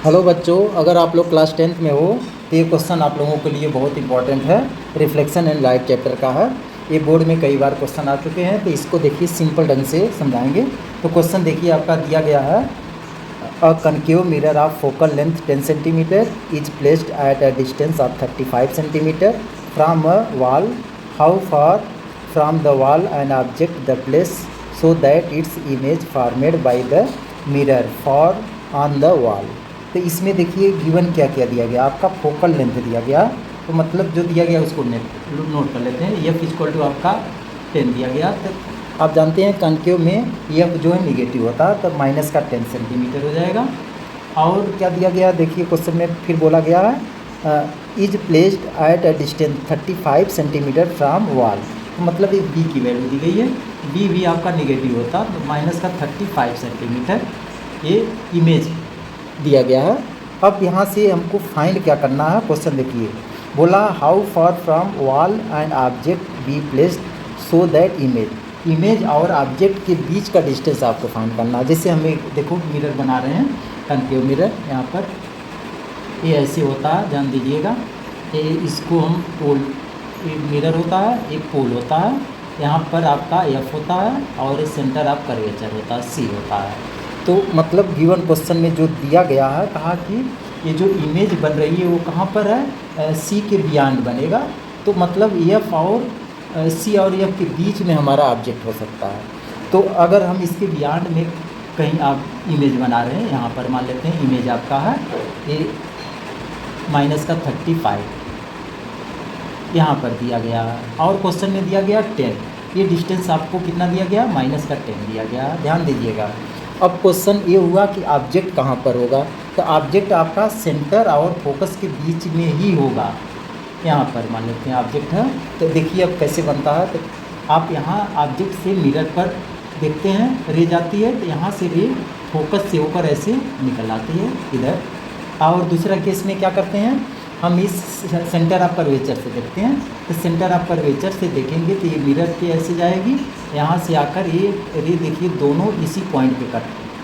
Hello बच्चों, अगर आप लोग क्लास 10th में हो तो ये क्वेश्चन आप लोगों के लिए बहुत इंपॉर्टेंट है। रिफ्लेक्शन एंड लाइट चैप्टर का है। ये बोर्ड में कई बार क्वेश्चन आ चुके हैं, तो इसको देखिए सिंपल ढंग से समझाएंगे। तो क्वेश्चन देखिए आपका दिया गया है, a concave mirror of focal length 10 centimetre is placed at a distance of 35 centimetre from a wall. How far from the wall and object the place so that its image formed by the mirror for on the wall. तो इसमें देखिए given क्या क्या दिया गया, आपका focal length दिया गया। तो मतलब जो दिया गया उसको नोट कर लेते हैं। एफ इक्वल टू आपका 10 दिया गया। तो आप जानते हैं कनकेव में एफ जो है निगेटिव होता है, तो माइनस का 10 सेंटीमीटर हो जाएगा। और क्या दिया गया देखिए क्वेश्चन में फिर बोला गया है is placed at a distance 35 centimetre from wall. तो मतलब एक बी की वैल्यू दी गई है, बी भी आपका निगेटिव होता तो माइनस का 35 सेंटीमीटर ये इमेज दिया गया है। अब यहाँ से हमको फाइंड क्या करना है, क्वेश्चन देखिए बोला how far from wall and object be placed so that image और ऑब्जेक्ट के बीच का डिस्टेंस आपको फाइंड करना है। जैसे हमें देखो मिरर बना रहे हैं, कनकेव मिरर, यहाँ पर ये ऐसे होता है, ध्यान दीजिएगा। ये इसको हम पोल, एक मिरर होता है, एक पोल होता है, यहाँ पर आपका एफ होता है और सेंटर ऑफ कर्वेचर होता है, सी होता है। तो मतलब गिवन क्वेश्चन में जो दिया गया है, कहा कि ये जो इमेज बन रही है वो कहाँ पर है, सी के बियॉन्ड बनेगा। तो मतलब एफ और सी और एफ के बीच में हमारा ऑब्जेक्ट हो सकता है। तो अगर हम इसके बियॉन्ड में कहीं आप इमेज बना रहे हैं, यहाँ पर मान लेते हैं इमेज आपका है ये माइनस का 35 यहाँ पर दिया गया है, और क्वेश्चन में दिया गया 10। ये डिस्टेंस आपको कितना दिया गया, माइनस का 10 दिया गया, ध्यान दीजिएगा। अब क्वेश्चन ये हुआ कि ऑब्जेक्ट कहाँ पर होगा, तो ऑब्जेक्ट आपका सेंटर और फोकस के बीच में ही होगा। यहाँ पर मान लेते हैं ऑब्जेक्ट है। तो देखिए अब कैसे बनता है, तो आप यहाँ ऑब्जेक्ट से मिरर पर देखते हैं, रे जाती है, तो यहाँ से रे फोकस से होकर ऐसे निकल आती है इधर। और दूसरा केस में क्या करते हैं, हम इस सेंटर ऑफ कर्वेचर से देखते हैं। तो सेंटर ऑफ कर्वेचर से देखेंगे तो ये मिरर पे ऐसे जाएगी, यहाँ से आकर ये रे देखिए दोनों इसी पॉइंट पे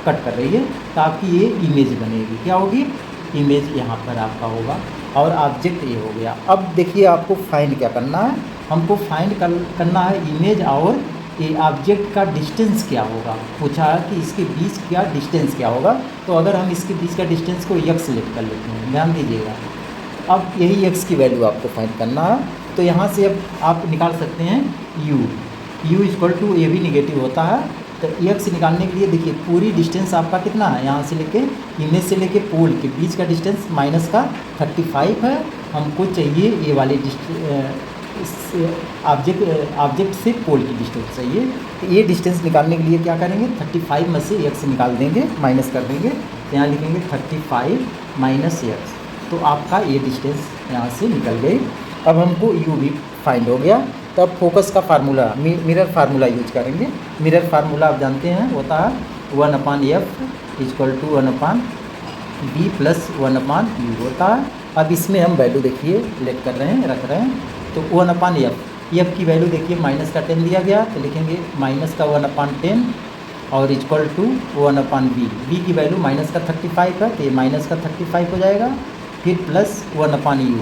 कट कर रही है, तो आपकी ये इमेज बनेगी। क्या होगी, इमेज यहाँ पर आपका होगा और ऑब्जेक्ट ये हो गया। अब देखिए आपको फाइंड क्या करना है, हमको फाइंड करना है इमेज और ये ऑब्जेक्ट का डिस्टेंस क्या होगा। पूछा है कि इसके बीच क्या डिस्टेंस क्या होगा, तो अगर हम इसके बीच का डिस्टेंस को x सेलेक्ट कर लेते हैं, ध्यान दीजिएगा। अब यही x की वैल्यू आपको फाइंड करना है। तो यहाँ से अब आप निकाल सकते हैं u इक्वल टू, ये भी निगेटिव होता है, तो x निकालने के लिए देखिए पूरी डिस्टेंस आपका कितना है, यहाँ से लेके इमेज से लेके पोल के बीच का डिस्टेंस माइनस का 35 है। हमको चाहिए ये वाली ऑब्जेक्ट से पोल की डिस्टेंस चाहिए। तो ये डिस्टेंस निकालने के लिए क्या करेंगे, 35 में से x निकाल देंगे, माइनस कर देंगे, तो यहाँ लिखेंगे 35 माइनस x। तो आपका ये डिस्टेंस यहाँ से निकल गई। अब हमको u भी फाइंड हो गया। तो अब फोकस का फार्मूला, मिरर फार्मूला यूज करेंगे। मिरर फार्मूला आप जानते हैं होता है 1/f equal to 1/b plus 1/u होता है। अब इसमें हम वैल्यू देखिए लेट कर रहे हैं, रख रहे हैं। तो 1/f, एफ की वैल्यू देखिए माइनस का 10 दिया गया, तो लिखेंगे माइनस का 1/10 और इक्वल टू 1/b। बी की वैल्यू माइनस का 35 है, तो ये माइनस का 35 हो जाएगा, फिर प्लस 1/u।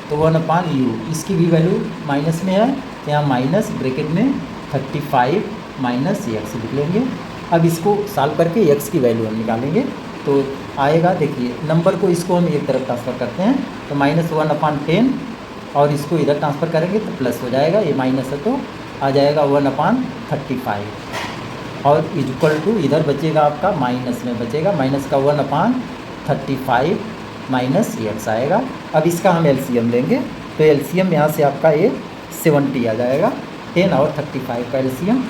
तो 1/u इसकी भी वैल्यू माइनस में है, तो यहाँ माइनस ब्रैकेट में 35 माइनस x लिख लेंगे। अब इसको सॉल्व करके x की वैल्यू हम निकालेंगे, तो आएगा देखिए नंबर को, इसको हम एक तरफ ट्रांसफ़र करते हैं, तो माइनस 1/10 और इसको इधर ट्रांसफ़र करेंगे तो प्लस हो जाएगा, ये माइनस है तो आ जाएगा 1/35 और इक्वल टू इधर बचेगा आपका माइनस में बचेगा, माइनस का 1/35 माइनस x आएगा। अब इसका हम एलसीएम लेंगे, तो एलसीएम यहाँ से आपका ये 70 आ जाएगा। 10 और 35 का एलसीएम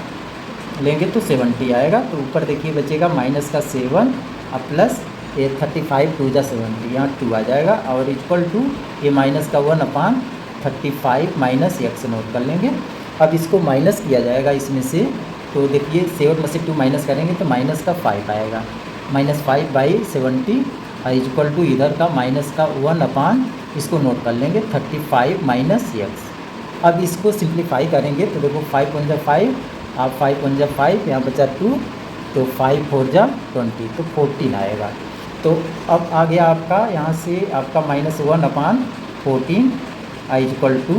लेंगे तो 70 आएगा। तो ऊपर देखिए बचेगा माइनस का 7 और प्लस ये 35 2 जा 70, यहाँ 2 आ जाएगा और इक्वल टू ये माइनस का 1/35 माइनस x नोट कर लेंगे। अब इसको माइनस किया जाएगा इसमें से, तो देखिए 7 में से 2 माइनस करेंगे तो माइनस का 5 आएगा, -5/70 इक्वल टू इधर का माइनस का 1/, इसको नोट कर लेंगे 35 माइनस x। अब इसको सिंप्लीफाई करेंगे तो देखो 5 × 5, आप 5 × 5, यहाँ बचा 2, तो 5 4 जा 20, तो 14 आएगा। तो अब आ गया आपका यहाँ से आपका -1/14 i इक्वल टू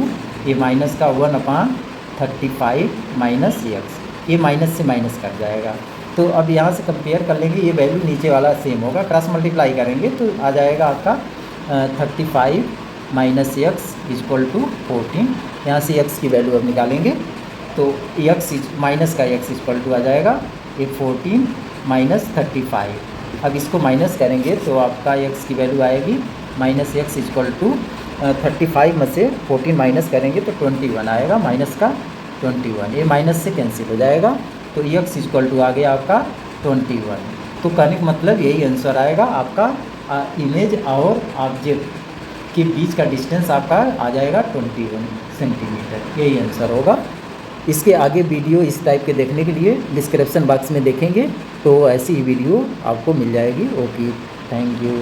ये माइनस का 1/35 माइनस x, ये माइनस से माइनस कट जाएगा। तो अब यहाँ से कंपेयर कर लेंगे, ये वैल्यू नीचे वाला सेम होगा, क्रॉस मल्टीप्लाई करेंगे तो आ जाएगा आपका 35 माइनस x इक्वल टू 14। यहाँ से x की वैल्यू अब निकालेंगे तो x माइनस का x इक्वल टू आ जाएगा ये 14 माइनस 35। अब इसको माइनस करेंगे तो आपका x की वैल्यू आएगी माइनस x इक्वल टू 35 में से 14 माइनस करेंगे तो 21 आएगा, माइनस का 21, ये माइनस से कैंसिल हो जाएगा तो x इक्वल टू आ गया आपका 21। तो कहने का मतलब यही आंसर आएगा आपका, इमेज और ऑब्जेक्ट के बीच का डिस्टेंस आपका आ जाएगा 21 सेंटीमीटर, यही आंसर होगा। इसके आगे वीडियो इस टाइप के देखने के लिए डिस्क्रिप्शन बॉक्स में देखेंगे तो ऐसी ही वीडियो आपको मिल जाएगी। Okay, thank you.